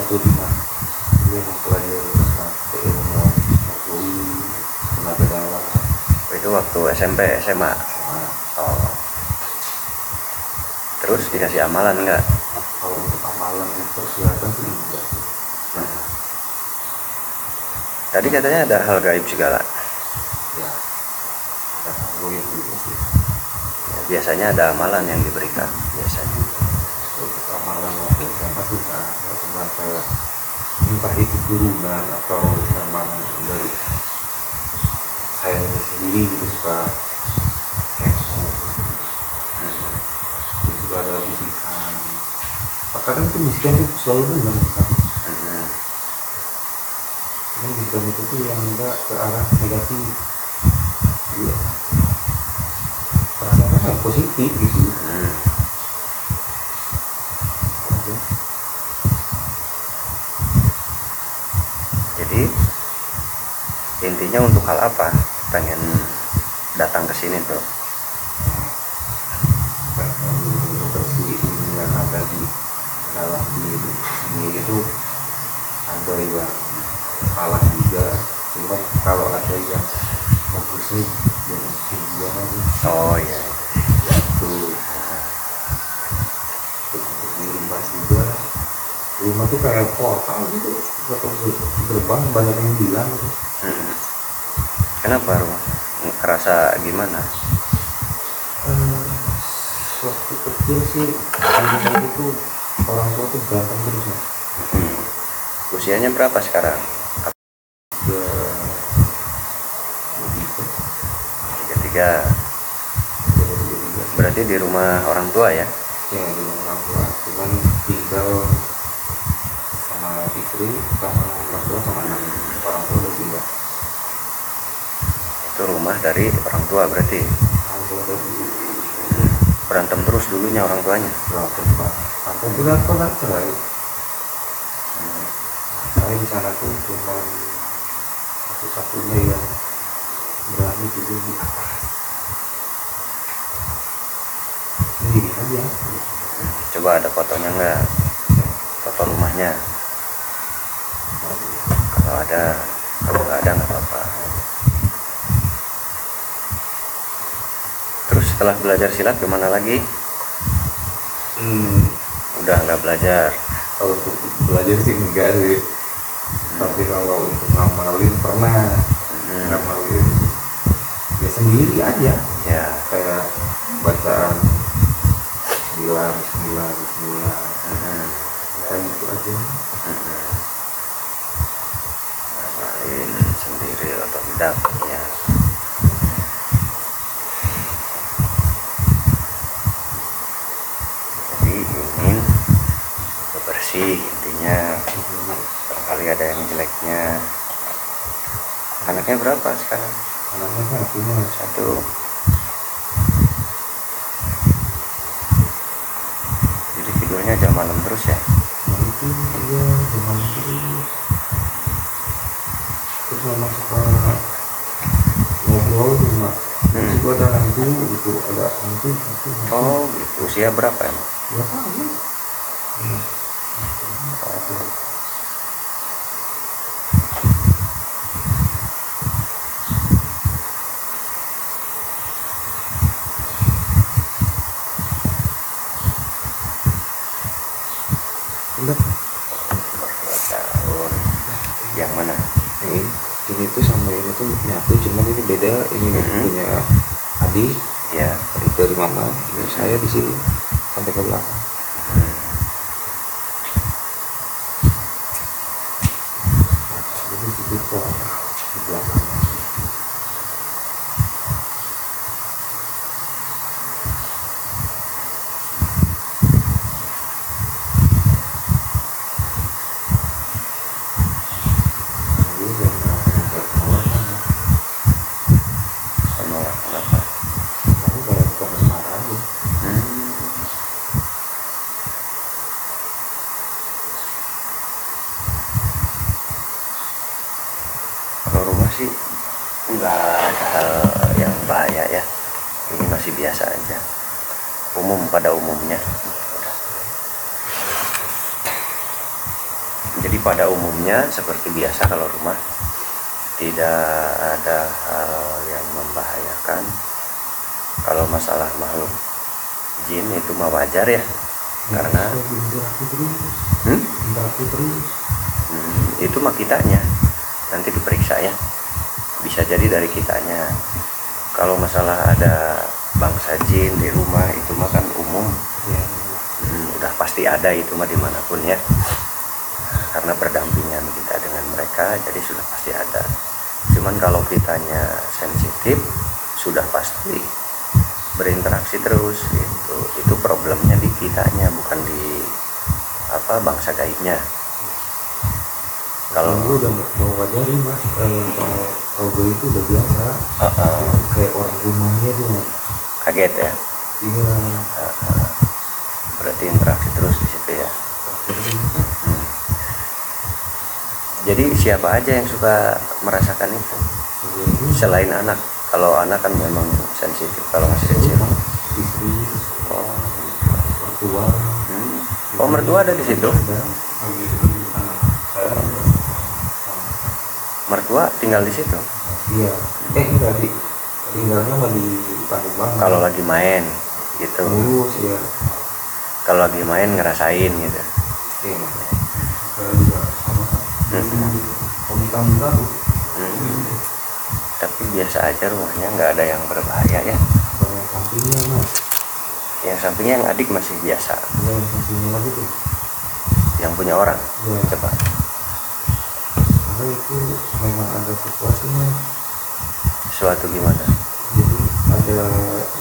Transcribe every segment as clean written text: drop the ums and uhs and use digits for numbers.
atau di mana dia mempelajari tentang keilmuan nafsu, tenaga dalam. Itu waktu SMP SMA. Oh, terus dikasih amalan enggak? Kalau untuk amalan dipersilakan sih enggak. Tadi katanya ada hal gaib segala. Ya karena gue juga sih Ya, biasanya ada amalan yang diberikan biasanya. untuk amalan waktu SMA sih nggak ada, cuma kayak entah itu turunan atau memang dari saya sendiri gitu suka kepo. Terus juga ada bisikan, kadang tuh bisikan tuh selalu benar kan. Cuman bisikan itu tuh yang enggak ke arah negatif, iya perasaan kan positif gitu. Jadi intinya untuk hal apa pengen datang ke sini tuh? Pengen bersih ini yang ada di dalam diri sendiri itu ada yang salah juga, cuma kalau ada yang bagusnya jangan ketinggian aja. Oh iya. Itu untuk di rumah juga, rumah tuh kayak portal gitu atau gerbang, banyak yang bilang gitu. Kenapa rumah? Kerasa gimana? Waktu kecil sih rumah itu orang tua tuh berantem terus ya. Usianya berapa sekarang? Ya begitu. 33. Berarti di rumah orang tua ya? Ya di rumah orang tua, cuman tinggal sama istri, sama orang tua, sama anak. Orang tua udah pindah. Itu rumah dari orang tua berarti. Orang tua udah dulu Berantem terus dulunya orang tuanya. berantem banget sampai bulan pernah cerai. Saya di sana tuh cuma satu-satunya yang berani tidur di atas sendiri aja. Coba ada fotonya nggak? Foto rumahnya. Kalau ada, kalau nggak ada nggak apa-apa. Terus setelah belajar silat kemana lagi? Udah nggak belajar. Kalau untuk belajar sih enggak sih, tapi kalau untuk ngamalin pernah. Ngamalin ya sendiri aja Ya. kayak bacaan bismillah bismillah bismillah kayak gitu aja. Ngamalin sendiri atau tidak ya. Jadi ingin bersih intinya. Barangkali ada yang jeleknya. Anaknya berapa sekarang? Anaknya punya 1. Jadi tidurnya jam malam terus ya? itu dia dengan terus memang suka ngobrol cuma itu ada hantu gitu, ada hantu. Oh gitu. Usia berapa emang? Ya tahu. Enggak. 2 tahun. Yang mana? Ini tuh sama ini tuh nyatu, cuman ini beda. Ini punya adik, Ya. adik dari mama. Ini saya di sini sampai ke belakang. Jadi situ kok di belakang. Penolak kenapa? Kamu kayak suka marah aja. Kalau rumah sih nggak ada hal yang bahaya ya. Ini masih biasa aja. Umum pada umumnya. Jadi pada umumnya seperti biasa kalau rumah tidak ada hal yang membahayakan. Kalau masalah makhluk jin itu mah wajar ya, karena itu mah kitanya nanti diperiksa ya, bisa jadi dari kitanya. Kalau masalah ada bangsa jin di rumah itu mah kan umum ya. Udah pasti ada itu mah dimanapun ya, karena berdampingan kita dengan mereka, jadi sudah pasti ada. Cuman kalau kitanya sensitif, sudah pasti berinteraksi terus gitu. Itu problemnya di kitanya, bukan di bangsa gaibnya. Kalau gue udah mau wajarin mas, kalau gue itu udah biasa, kayak orang rumahnya tuh kaget ya. Iya. Berarti interaksi terus di situ ya. Jadi siapa aja yang suka merasakan itu selain anak? Kalau anak kan memang sensitif kalau masih kecil. Istri, mertua. Oh, mertua ada di situ? Mertua tinggal di situ? Iya. Enggak, tinggalnya mah di Palembang. Kalau lagi main gitu. Ngurus ya. Kalau lagi main ngerasain gitu. Iya. Juga sama. Komunitas. Tapi biasa aja rumahnya, nggak ada yang berbahaya ya. Yang sampingnya mas. Yang sampingnya yang adik masih biasa. Ya, yang sampingnya lagi tuh. Yang punya orang. Ya. Coba. Karena itu memang ada sesuatunya. Sesuatu gimana? Jadi ada,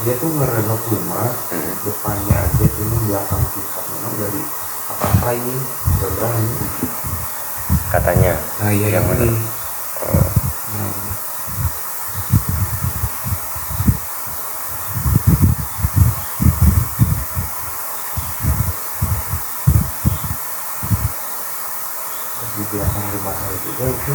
dia tuh ngerenov rumah, depannya aja, cuma belakang pihak memang dari apa ini nggak berani. Katanya. Nah iya yang mana? Di belakang rumah saya juga itu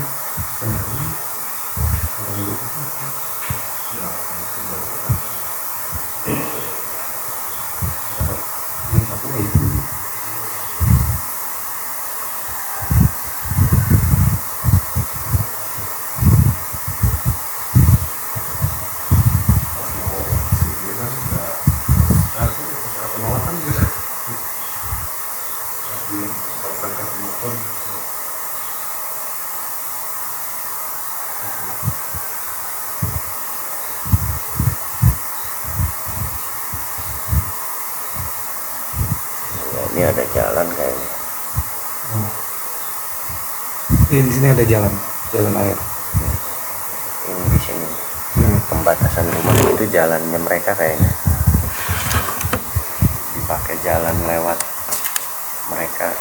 Ini ada jalan kayaknya. Di sini ada jalan air. Ini di sini. Pembatasan rumah itu jalannya mereka kayaknya. Dipakai jalan lewat mereka.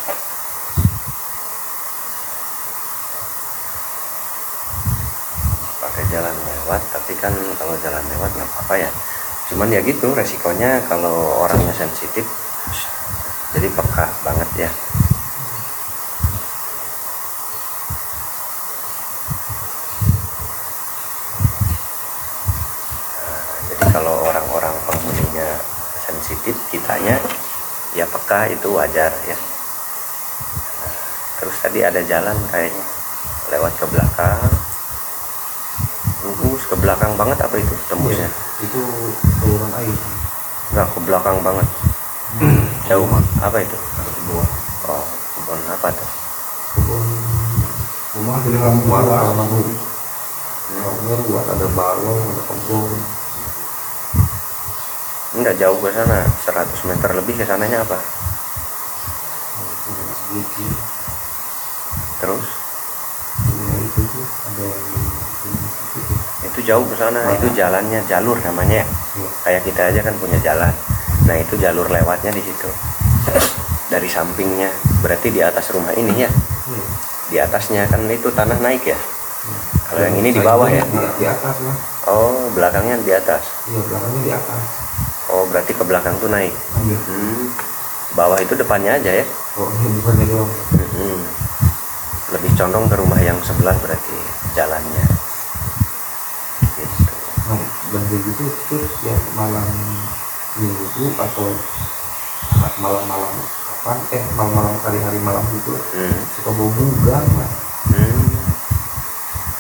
Pakai jalan lewat, tapi kan kalau jalan lewat nggak apa-apa ya. Cuman ya gitu resikonya kalau orangnya sensitif. Jadi peka banget ya. Jadi kalau orang-orang penghuninya sensitif, kitanya ya peka, itu wajar ya. Terus tadi ada jalan kayaknya lewat ke belakang, lurus ke belakang banget. Apa itu tembusnya? Itu saluran air. Nggak, ke belakang banget. Jauh mah. Apa itu? Kebun. Oh, kebun apa tuh? Kebun rumah di dalam rumah ruas, ada balong, ada kebun. Enggak jauh ke sana, 100 meter lebih ke sananya apa? Terus? Ya, itu tuh ada Itu jauh ke sana. Itu jalannya, jalur namanya. Kayak kita aja kan punya jalan. Nah, itu jalur lewatnya di situ. Dari sampingnya, berarti di atas rumah ini ya. Di atasnya kan itu tanah naik ya. Kalau yang ini di bawah ya. Di atas mas. Oh, belakangnya di atas. Iya, belakangnya di atas. Oh, berarti ke belakang tuh naik. Iya. Bawah itu depannya aja ya. Oh, ini bukannya doang. Lebih condong ke rumah yang sebelah berarti jalannya. Gitu. Nah, dan begitu terus ya malam minggu atau malam-malam apa malam-malam hari malam itu suka bau bugang mas.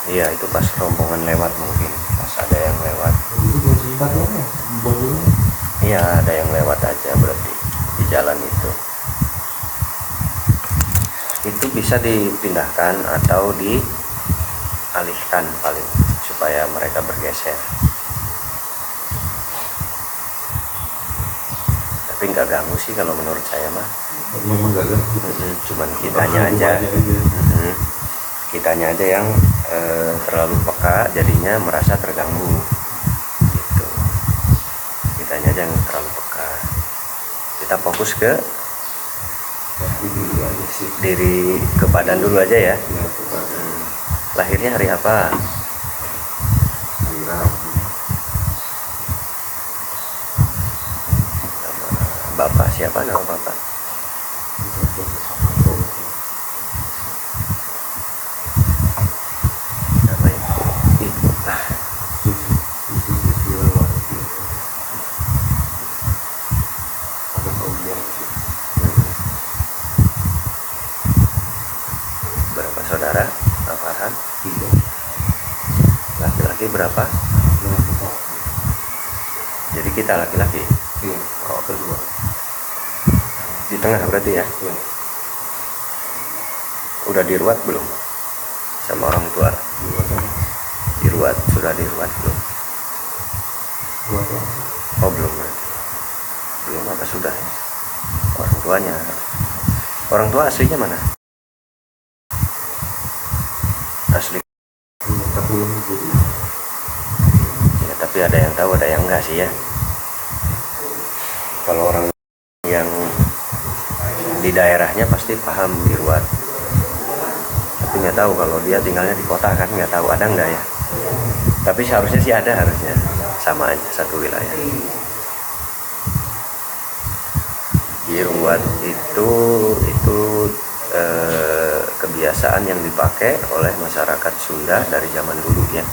Iya, itu pas rombongan lewat mungkin, pas ada yang lewat. Itu gue sempat ya baunya. Iya, ada yang lewat aja berarti di jalan itu. Itu bisa dipindahkan atau dialihkan paling supaya mereka bergeser. Tapi nggak ganggu sih kalau menurut saya mah. Memang nggak ganggu. Cuman kitanya aja. Kitanya aja yang terlalu peka, jadinya merasa terganggu. Gitu. Kitanya aja yang terlalu peka. Kita fokus ke diri, ke badan dulu aja ya. Lahirnya hari apa? Bapak siapa, nama bapak? Nama ibu. Berapa saudara? Pak Farhan? 3. Laki-laki berapa? 2. Jadi kita laki-laki? Iya. Oh, kedua. Di tengah berarti ya? Iya. Udah diruat belum? Sama orang tua? Diruat. Sudah diruat belum? Oh, belum berarti. Belum apa sudah? Orang tuanya. Orang tua aslinya mana? Asli. Ya, tapi ada yang tahu, ada yang enggak sih ya. Kalau orang yang di daerahnya pasti paham diruat. Tapi nggak tahu kalau dia tinggalnya di kota kan, nggak tahu ada nggak ya. Tapi seharusnya sih ada, harusnya sama aja satu wilayah. Diruat itu kebiasaan yang dipakai oleh masyarakat Sunda dari zaman dulu ya.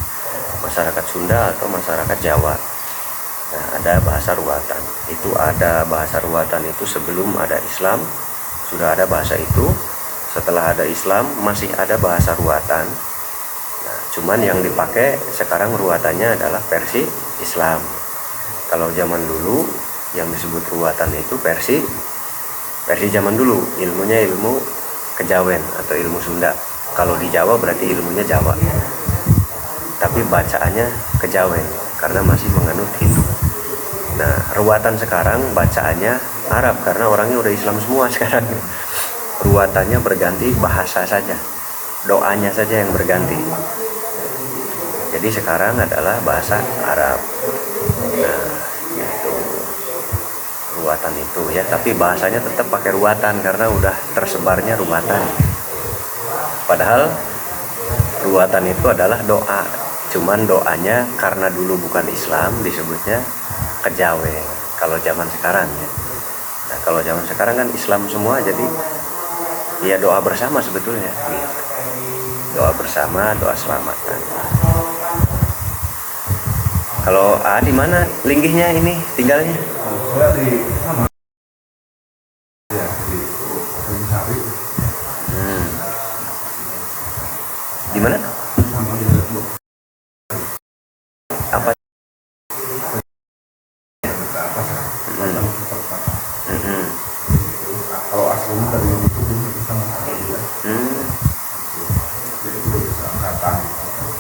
Masyarakat Sunda atau masyarakat Jawa. Nah, ada bahasa ruwatan. Itu ada bahasa ruwatan itu sebelum ada Islam, sudah ada bahasa itu. Setelah ada Islam masih ada bahasa ruwatan. Nah, cuman yang dipakai sekarang ruwatannya adalah versi Islam. Kalau zaman dulu yang disebut ruwatan itu versi zaman dulu, ilmunya ilmu kejawen atau ilmu Sunda. Kalau di Jawa berarti ilmunya Jawa, tapi bacaannya kejawen karena masih menganut Hindu. Nah, ruwatan sekarang bacaannya Arab karena orangnya udah Islam semua sekarang. Ruwatannya berganti bahasa saja, doanya saja yang berganti. Jadi sekarang adalah bahasa Arab. Nah, itu ruwatan itu ya, tapi bahasanya tetap pakai ruwatan karena udah tersebarnya ruwatan. Padahal ruwatan itu adalah doa, cuman doanya karena dulu bukan Islam disebutnya kejawen kalau zaman sekarang ya. Nah, kalau zaman sekarang kan Islam semua, jadi ya doa bersama sebetulnya gitu. Doa bersama, doa selamatan. Kalau di mana linggihnya ini tinggalnya? Di mana? Apa? Kalau aslinya dari itu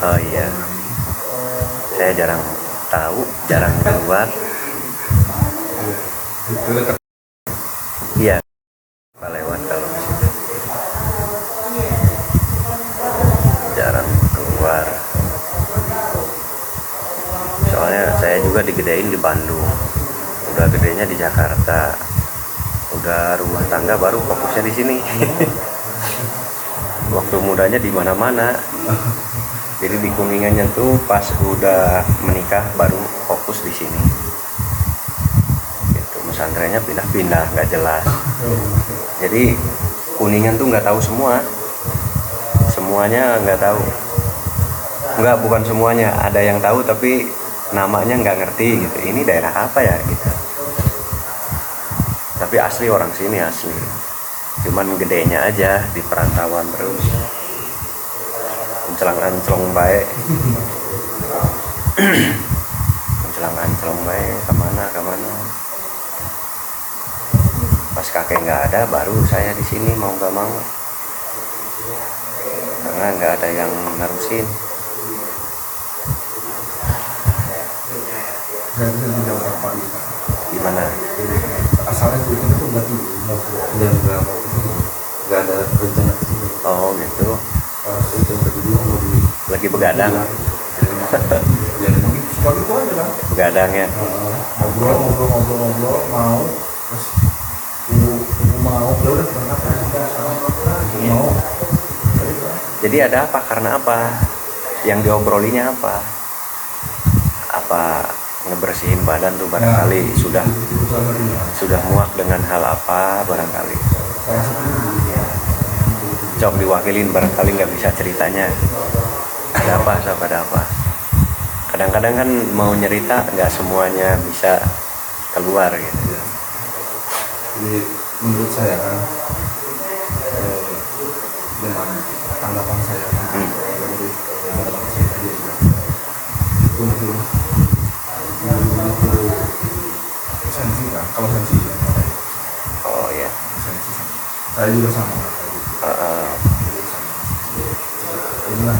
Oh iya, saya jarang tahu, jarang keluar. Iya, lewat kalau di situ. Jarang keluar. Soalnya saya juga digedein di Bandung. Udah gedenya di Jakarta. Udah rumah tangga baru fokusnya di sini. Waktu mudanya di mana-mana. Jadi di Kuningannya tuh pas udah menikah baru fokus di sini. Gitu, pesantrennya pindah-pindah nggak jelas. Jadi Kuningan tuh nggak tahu semua. Semuanya nggak tahu. Nggak, bukan semuanya. Ada yang tahu tapi namanya nggak ngerti gitu. Ini daerah apa ya gitu. Tapi asli orang sini asli. Cuman gedenya aja di perantauan terus. Mencelang-anclong baik. Mencelang-anclong baik kemana. Pas kakek nggak ada, baru saya di sini mau nggak mau. Karena nggak ada yang nerusin. Gimana? Asalnya kulitnya tuh berarti dan nggak ada rencana ke sini. Oh gitu. Itu yang tadi dia mau di Lagi begadang. ya mungkin sekali itu aja kan. Begadang ya. Ngobrol mau terus tunggu mau ya udah berangkat mau. Jadi ada apa? Karena apa? Yang diobrolinya apa? Apa ngebersihin badan tuh barangkali sudah muak dengan hal apa barangkali. Cok diwakilin barangkali nggak bisa ceritanya. Ada apa? Kadang-kadang kan mau nyerita nggak semuanya bisa keluar gitu. Jadi menurut saya kan dengan tanggapan saya dari tanggapan saya tadi itu mungkin itu sensi kan, kalau sensi ya Oh ya. sensi saya juga sama inilah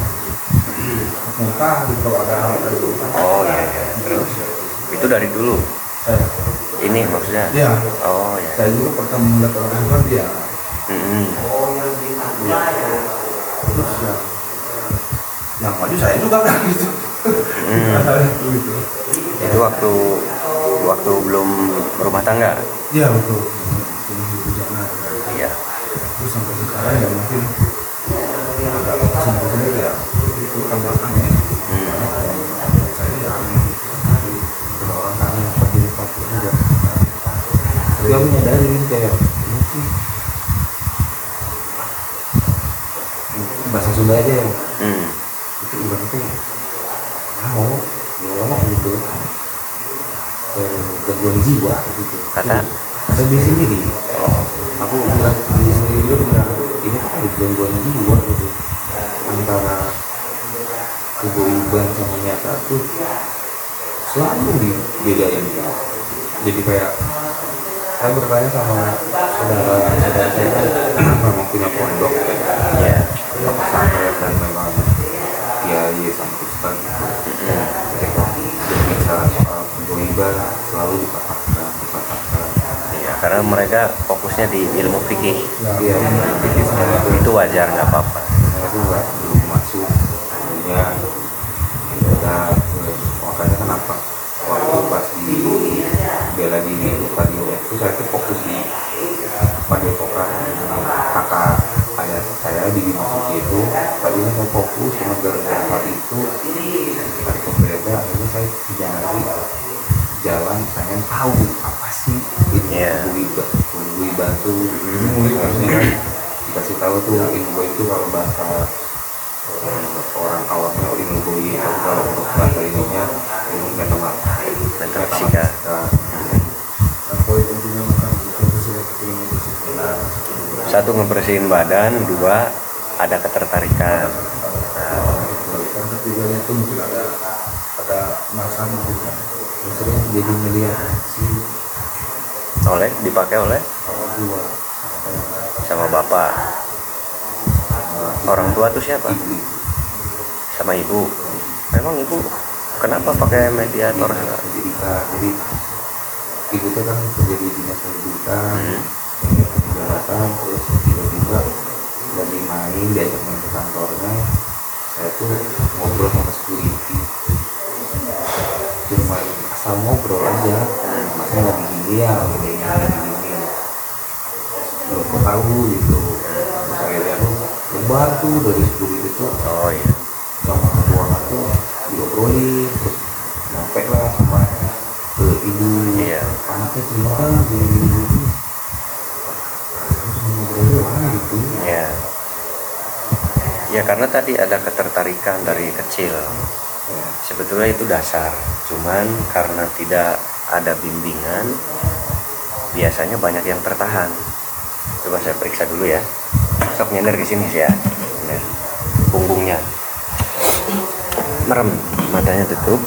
muka gitu kalau ada hal kayak gitu. Oh ya. Terus itu dari dulu. Saya Ini maksudnya? ya Oh ya. saya juga pertama melihat orang itu kan dia terus yang maju saya juga kan gitu. Gitu. Itu waktu belum berumah tangga. Iya betul. Jangan. Iya. Terus sampai sekarang ya mungkin agak sampai ya itu kan belakangnya. Saya ya ada orang kan pergi di Papua juga. Dia menyadari kayak mungkin bahasa Sunda aja ya. Itu ibaratnya mau lama gitu gangguan jiwa gitu Kata di sendiri aku bilang di sendiri juga bilang ini tuh kayak gangguan jiwa gitu antara kegoiban sama nyata tuh selalu dibedain gitu. Jadi kayak saya bertanya sama saudara saya memang punya pondok ya. pesantren dan memang kiai sama ustaz gitu. Ketika berbicara soal kegoiban selalu dipatahkan. Ya, karena mereka fokusnya di ilmu fikih. Iya, Itu wajar, nggak apa-apa. saya tuh belum masuk ya udah makanya kenapa waktu pas di bela diri tadi itu saya tuh fokus di padepokan kakak ayah saya di Dimasuki itu tadinya saya fokus cuma gara-gara hal itu hari berbeda akhirnya saya nyari jalan pengen tahu apa sih ilmu kegoiban tuh harusnya kan dikasih tahu tuh ilmu itu kalau bahasa orang awamnya ilmu goib tapi kalau untuk bahasa ininya ilmu metafisika. Satu, ngebersihin badan. Dua, ada ketertarikan. Yang ketiganya itu mungkin ada masa mungkin kan sering jadi melihat Dipakai oleh orang tua sama bapak. Orang tua tuh siapa? ibu. Sama ibu. Memang ibu kenapa pakai mediator? Jadi ibu itu kan kerja di dinas pendidikan, jabatan, terus tiba-tiba lagi main diajak main ke kantornya, saya tuh ngobrol sama security, cuma asal ngobrol aja, masnya lagi gini ya, lagi gini, belum kok tahu gitu, terus akhirnya aku lebar tuh dari security itu, Oh iya. sama ruangan tuh diobrolin, terus nyampe lah sama ke ibu, Iya. anaknya cerita gini terus ngobrol lah gitu. Ya. Ya karena tadi ada ketertarikan dari kecil. Sebetulnya itu dasar. Cuman karena tidak ada bimbingan, biasanya banyak yang tertahan. Coba saya periksa dulu ya. Sok nyender ke sini sih ya. Nyender. Punggungnya merem, matanya tutup.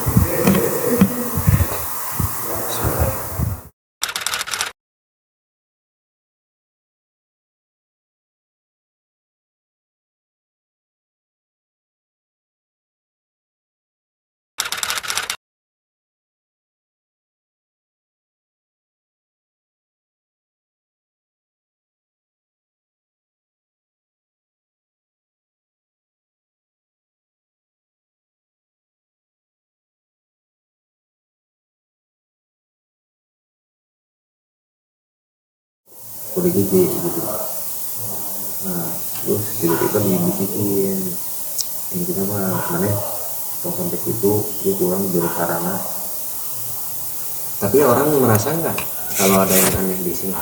ODGJ gitu. Nah terus tiba-tiba dibisikin intinya mah mana tong sampai situ dia kurang juru sarana. Tapi orang merasa nggak kalau ada yang aneh di sini?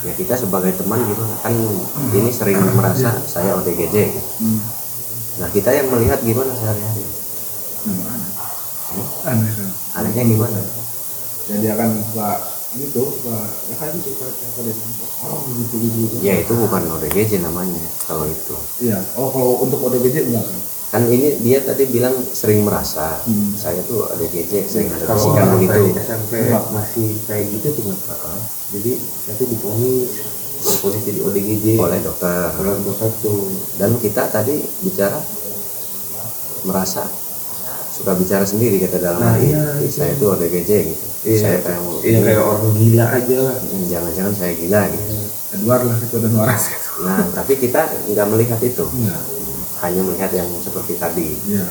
Ya kita sebagai teman gimana kan ini sering merasa saya ODGJ gitu. Nah kita yang melihat gimana sehari-hari? Aneh. Anehnya gimana? Ya dia akan suka gitu, suka ya kayak gitu apa deh. Oh gitu. Ya itu bukan ODGJ namanya kalau itu. Iya. Oh kalau untuk ODGJ enggak kan? Kan ini dia tadi bilang sering merasa saya tuh ODGJ sering ada Kalau bisikan orang begitu. dari SMP masih kayak gitu tuh mas. Jadi saya tuh diponis jadi ODGJ Oleh dokter. oleh dokter tuh. Dan kita tadi bicara merasa suka bicara sendiri kata dalam Nah, hati iya, saya tuh ODGJ gitu. Saya kayak orang gila aja lah. jangan-jangan saya gila gitu. Edward lah itu dan waras gitu. Nah tapi kita nggak melihat itu, Iya. hanya melihat yang seperti tadi. Iya.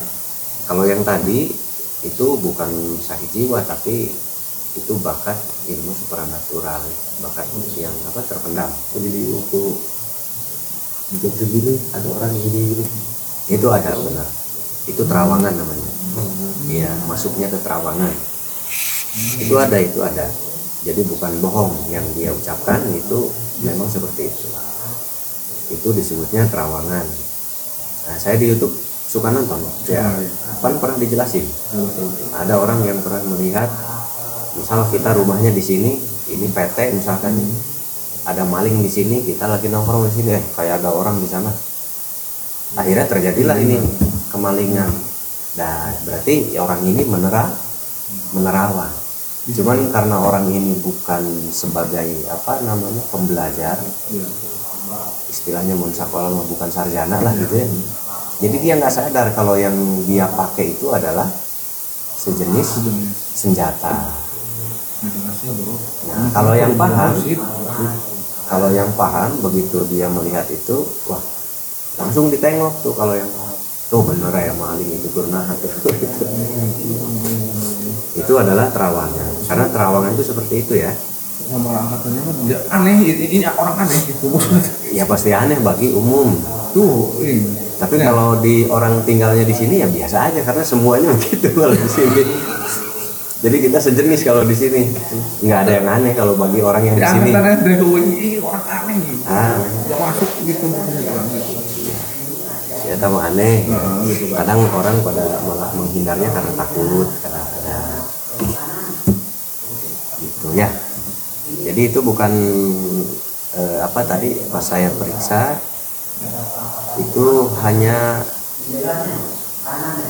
Kalau yang tadi itu bukan sakit jiwa tapi itu bakat ilmu supranatural, bakat yang terpendam. Jadi waktu jam segini ada orang gini. Itu ada benar. Itu terawangan namanya. Iya, masuknya ke terawangan. Itu ada. Jadi bukan bohong yang dia ucapkan, itu memang seperti itu. Itu disebutnya terawangan. Nah, saya di YouTube suka nonton. Ya, kan pernah dijelasin. Ada orang yang pernah melihat, misal kita rumahnya di sini, ini PT misalkan, ada maling di sini, kita lagi nongkrong di sini, kayak ada orang di sana. Akhirnya terjadilah ini kemalingan. Nah, berarti orang ini menerawan. Cuman karena orang ini bukan sebagai pembelajar, istilahnya munsakola bukan sarjana lah gitu ya. Jadi dia nggak sadar kalau yang dia pakai itu adalah sejenis senjata. Nah, kalau yang paham begitu dia melihat itu, wah langsung ditengok tuh kalau yang tuh bener ya maling itu pernah itu adalah terawangan, karena terawangan itu seperti itu ya. Sama angkatannya kan dia aneh, ini orang aneh gitu. Ya pasti aneh bagi umum Tuh, ini. tapi kalau di orang tinggalnya di sini ya biasa aja karena semuanya begitu kalau di sini. Jadi kita sejenis kalau di sini, nggak ada yang aneh kalau bagi orang yang di sini. Angkatannya dari ini orang aneh gitu. Nggak masuk gitu. Ya tamu aneh. Gitu kan. Kadang orang pada malah menghindarnya karena takut, kadang-kadang gitu ya. Jadi itu bukan tadi pas saya periksa itu hanya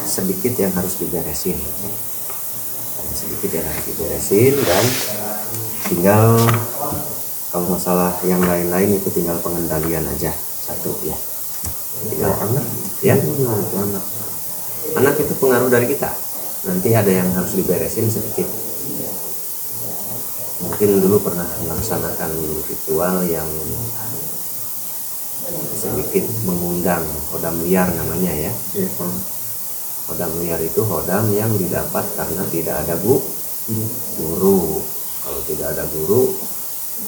sedikit yang harus diberesin. Dan tinggal kalau masalah yang lain-lain itu tinggal pengendalian aja satu ya. Tinggal anak itu pengaruh dari kita. Nanti ada yang harus diberesin sedikit. Mungkin dulu pernah melaksanakan ritual yang sedikit mengundang hodam liar namanya ya. Hodam liar itu hodam yang didapat karena tidak ada guru. Kalau tidak ada guru,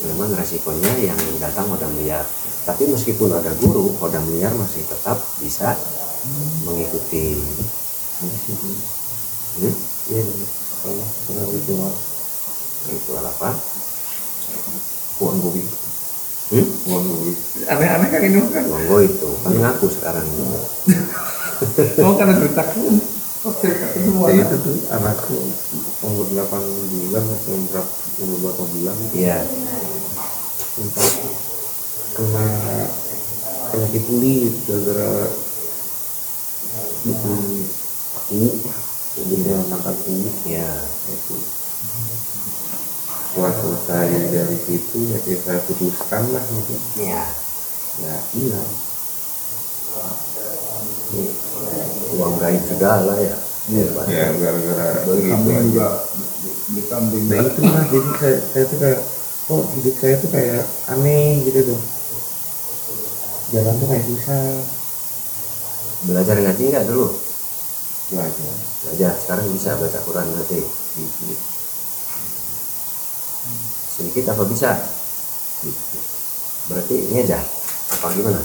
memang resikonya yang datang hodam liar. Tapi meskipun ada guru, hodam liar masih tetap bisa mengikuti. Ritual apa? Wanggo. Aneh-aneh kan ini kan. Wanggo itu kan ngaku sekarang. Mau karena ceritaku. Kok cerita semua. Itu tuh anakku umur 8 bulan atau umur berapa bulan Iya. sempat kena penyakit kulit gara-gara bikin jadi angkat kulit Iya. itu. Setelah selesai dari situ ya saya putuskan lah gitu Iya. ya hilang. Uang gaib segala ya. Iya. Ya gara-gara Beli gitu kambing aja. juga, beli kambing. Nah itu lah jadi saya tuh kayak kok hidup saya tuh kayak aneh gitu tuh, jalan tuh kayak susah. Belajar ngaji nggak dulu? Belajar Belajar. Sekarang bisa baca Quran berarti. Sedikit apa bisa? Berarti ngejah apa gimana?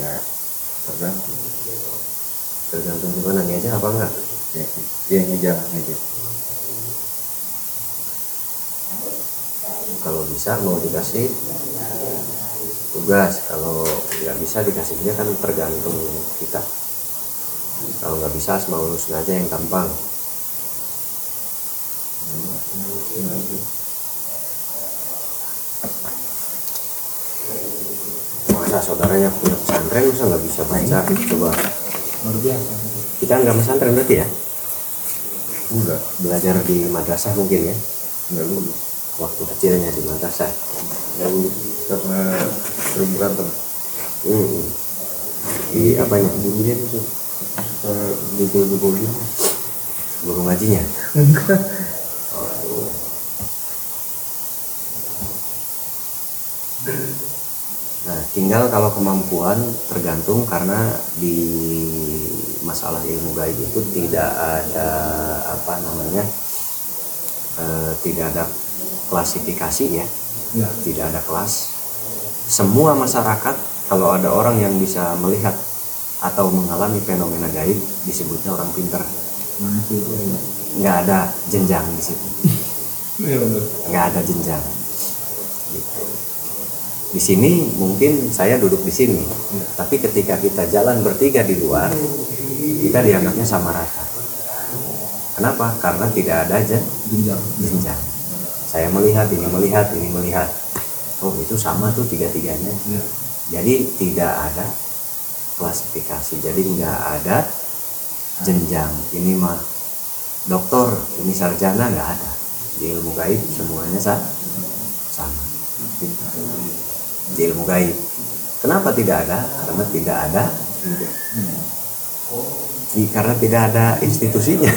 ya tergantung Tergantung gimana, ngejah apa enggak? ya yang jangan aja. Kalau bisa mau dikasih tugas, kalau nggak bisa dikasihnya kan tergantung kita. Kalau nggak bisa mau lulus aja yang gampang. Masa saudaranya punya pesantren masa nggak bisa baca? Coba Luar biasa. kita nggak pesantren berarti ya? Enggak Belajar di madrasah mungkin ya? lulus Waktu kecilnya di madrasah. karena sering berantem. Hmm. Di apanya? Gurunya tuh suka dibel-belin. Guru ngajinya? Nah, tinggal kalau kemampuan tergantung karena di masalah ilmu gaib itu tidak ada apa namanya, tidak ada klasifikasi ya, Ya. tidak ada kelas. Semua masyarakat kalau ada orang yang bisa melihat atau mengalami fenomena gaib disebutnya orang pintar. Nah itu. Nggak ada jenjang di situ, Iya benar. nggak ada jenjang. Gitu. Di sini mungkin saya duduk di sini, tapi ketika kita jalan bertiga di luar, kita dianggapnya sama rata. Kenapa? Karena tidak ada jenjang. Saya melihat, ini melihat, ini melihat. Oh itu sama tuh tiga-tiganya. Iya. Jadi tidak ada klasifikasi. Jadi nggak ada jenjang. Ini mah doktor, ini sarjana, nggak ada. Di ilmu gaib semuanya sama. Di ilmu gaib. Kenapa tidak ada? Karena tidak ada. Karena tidak ada institusinya.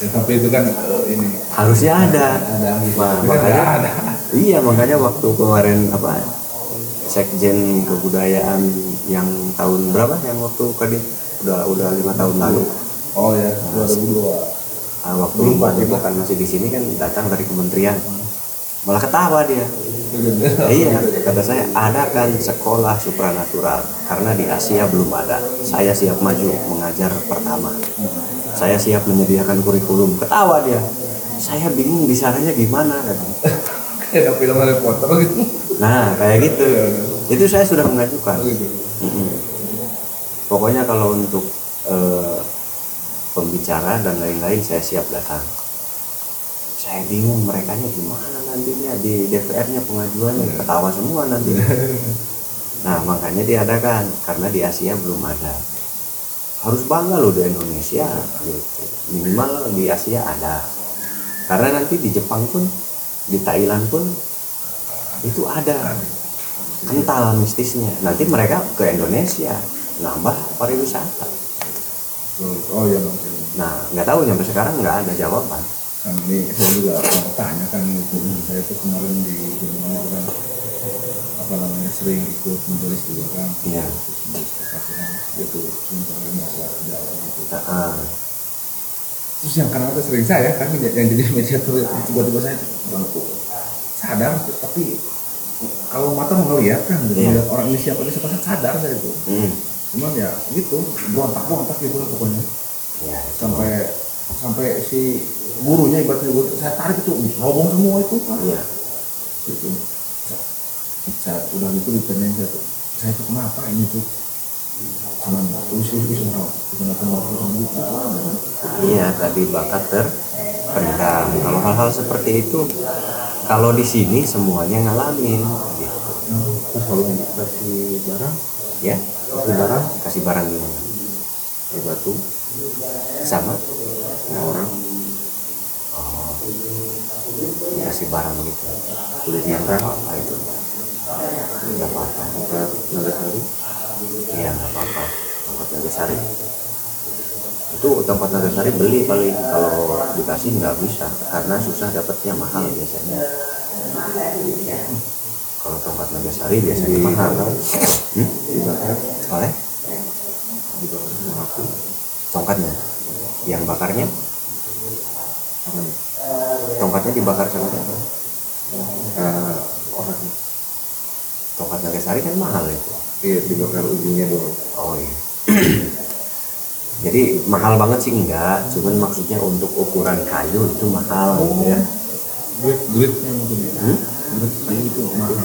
Ya, tapi itu kan ini Harusnya ada. Nah, Tapi kan makanya nggak ada. iya, makanya waktu kemarin apa Sekjen Kebudayaan yang tahun berapa yang waktu tadi udah 5 tahun lalu. Oh ya 2002. Waktu Bupati bukan masih di sini kan datang dari kementerian. Malah ketawa dia. Iya, kata saya adakan sekolah supranatural karena di Asia belum ada. Saya siap maju mengajar pertama. Saya siap menyediakan kurikulum. Ketawa dia. Saya bingung di sananya gimana katanya. Kayak film Harry Potter gitu. Nah, kayak gitu. Itu saya sudah mengajukan. Gitu. Pokoknya kalau untuk pembicara dan lain-lain saya siap datang. Saya bingung merekanya gimana nantinya di DPR-nya pengajuannya, ketawa semua nanti. Nah makanya diadakan karena di Asia belum ada. Harus bangga loh di Indonesia gitu. Minimal di Asia ada. Karena nanti di Jepang pun, di Thailand pun itu ada, kental mistisnya. Nanti mereka ke Indonesia nambah pariwisata. Oh iya. Nah nggak tahu sampai sekarang nggak ada jawaban. Kan ini saya juga mau tanya kan gitu. Saya tuh kemarin di Gunung itu kan apa namanya sering ikut menulis juga kan. Iya. Menulis kepatihan itu sementara bahasa Jawa gitu. Terus yang karena itu sering saya kan yang jadi mediator tiba-tiba saya tuh sadar tapi kalau mata melihat kan gitu, melihat orang ini siapa sadar saya itu. Cuman ya gitu berontak gitu lah pokoknya. Ya, sampai si gurunya ibaratnya saya tarik itu ngomong semua itu kan. Iya. Gitu. Saya udah gitu ditanyain saya tuh kenapa ini tuh cuman usul semua kita Iya, tadi bakat terpendam. Kalau hal-hal seperti itu, kalau di sini semuanya ngalamin gitu. Terus kalau kasih barang, Ya, kasih barang gimana? kayak batu, Sama orang, oh, kasih barang gitu. kulit Ya nggak ikan, apa-apa itu, nggak apa-apa. tongkat Nagasari, Iya nggak apa-apa. Tongkat Nagasari itu tongkat Nagasari beli paling, kalau dikasih nggak bisa karena susah dapatnya, mahal biasanya. Kalau tongkat Nagasari biasanya mahal. dibakar, Oleh dibakar sama api, tongkatnya, yang bakarnya, apa nih? tongkatnya dibakar sama siapa? Orang, Tongkat Nagasari kan mahal itu. iya dibakar ujungnya doang. Oh iya. Jadi mahal banget sih enggak, cuman maksudnya untuk ukuran kayu itu mahal gitu ya. duitnya mungkin ya. Duit kayu itu mahal.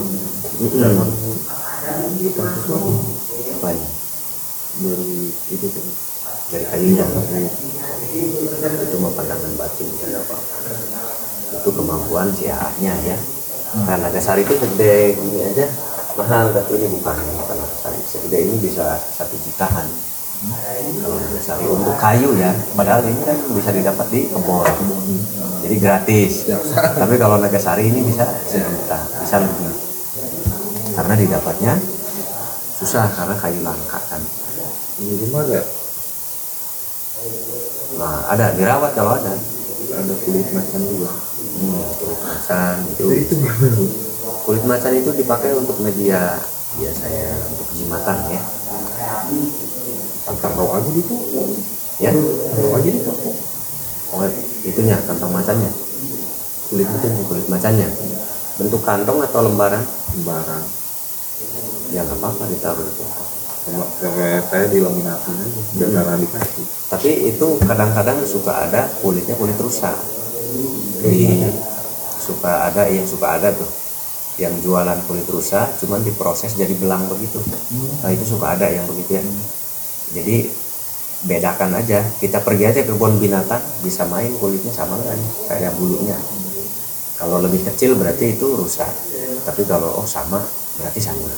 Bukan sesuatu Apanya? dari itu kan, Dari kayunya. Itu mah pandangan batin, tidak apa-apa. Itu kemampuan si A-nya ya. Nah, Nagasari itu gede gini aja mahal, tapi ini bukan Nagasari. Segede ini bisa 1 jutaan. Kalau Nagasari untuk kayu ya, padahal ini kan bisa didapat di kebun, jadi gratis. Tapi kalau Nagasari ini bisa 1 juta, bisa lebih, karena didapatnya susah karena kayu langka kan. di rumah ada Nah, ada dirawat kalau ada. kulit macan juga. Kulit macan Itu itu, gimana Bu? kulit macan itu dipakai untuk media biasanya, untuk jimatan ya. Taruh aja di toko, Ya, taruh aja di toko. oh itunya kantong macannya, kulit macannya. Bentuk kantong atau lembaran? Barang Ya nggak apa-apa ditaruh di toko. sama kayak saya dilaminatin aja, udah karena dikasih. Tapi itu kadang-kadang suka ada kulitnya kulit rusa. Suka ada tuh yang jualan kulit rusa, cuman diproses jadi belang begitu. Nah itu suka ada yang begitu ya. Jadi bedakan aja. Kita pergi aja ke kebun binatang, bisa main kulitnya sama kan, kayak bulunya. Kalau lebih kecil berarti itu rusa. Tapi kalau sama berarti sama.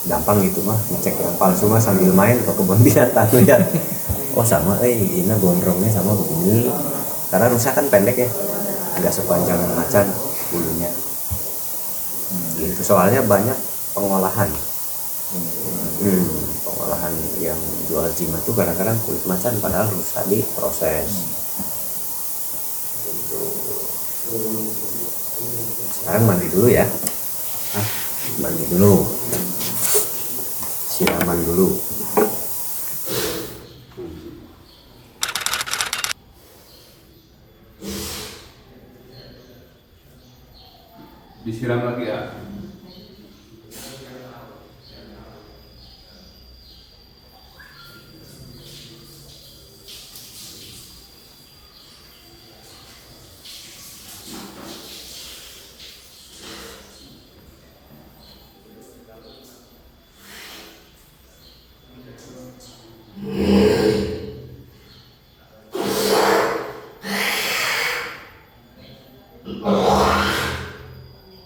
Gampang gitu mah, ngecek yang palsu mah sambil main ke kebun binatang ya. Oh sama, ini gondrongnya sama begini. Karena rusa kan pendek ya, nggak sepanjang macan bulunya. Gitu. Soalnya banyak pengolahan. Pengolahan yang jual jimat tuh kadang-kadang kulit macan padahal rusa diproses. Gitu. Sekarang mandi dulu ya. Mandi dulu. Siraman dulu. Disiram lagi ya.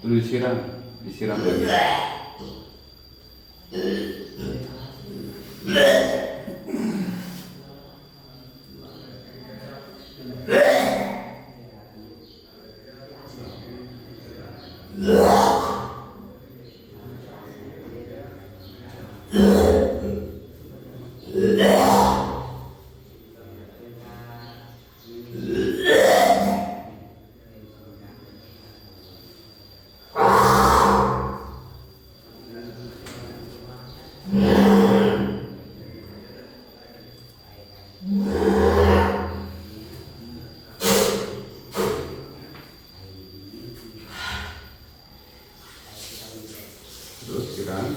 Terus disiram lagi. Terus siram.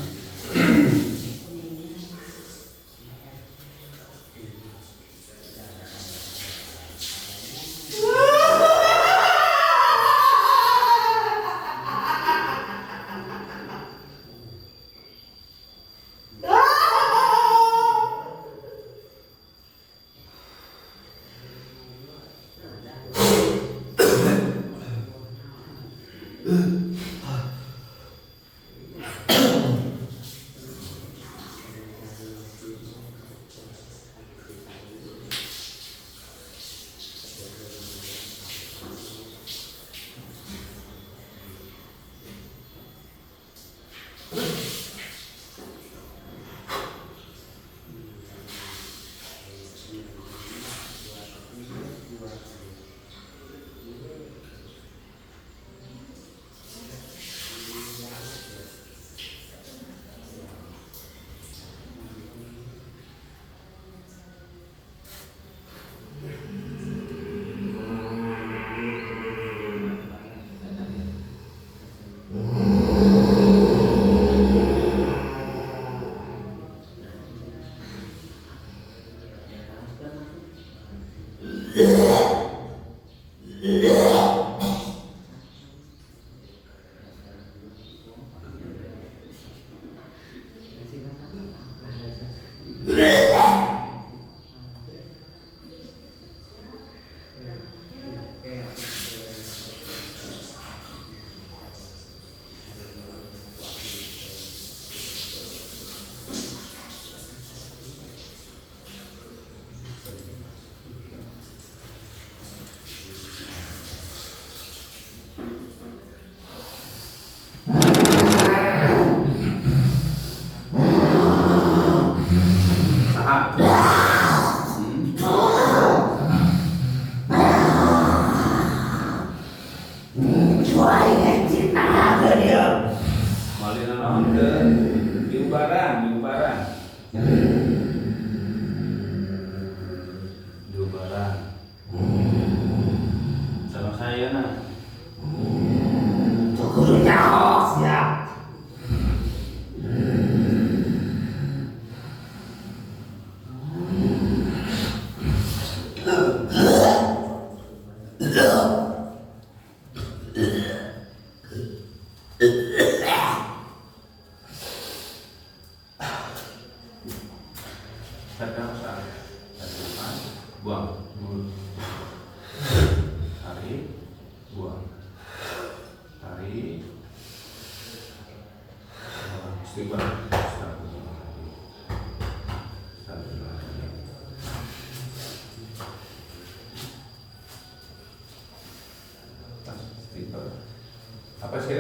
Sadar saat depan, buang mulut, tarik, buang, tarik, istighfar, apa sih?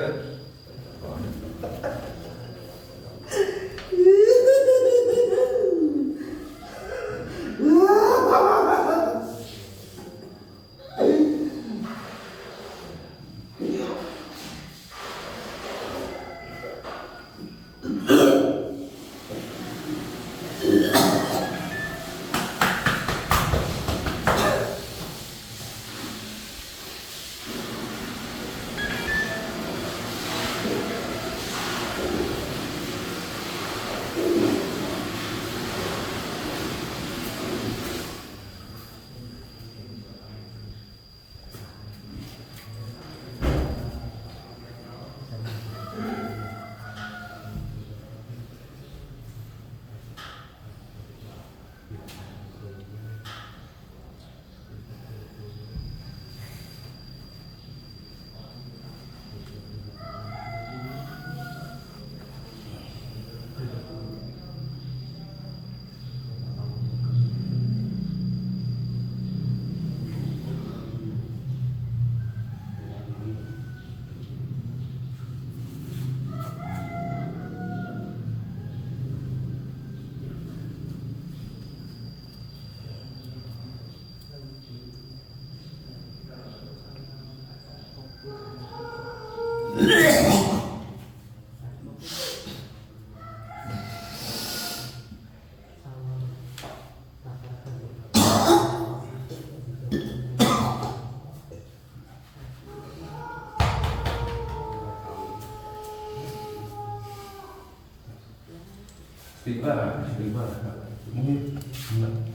Istighfar.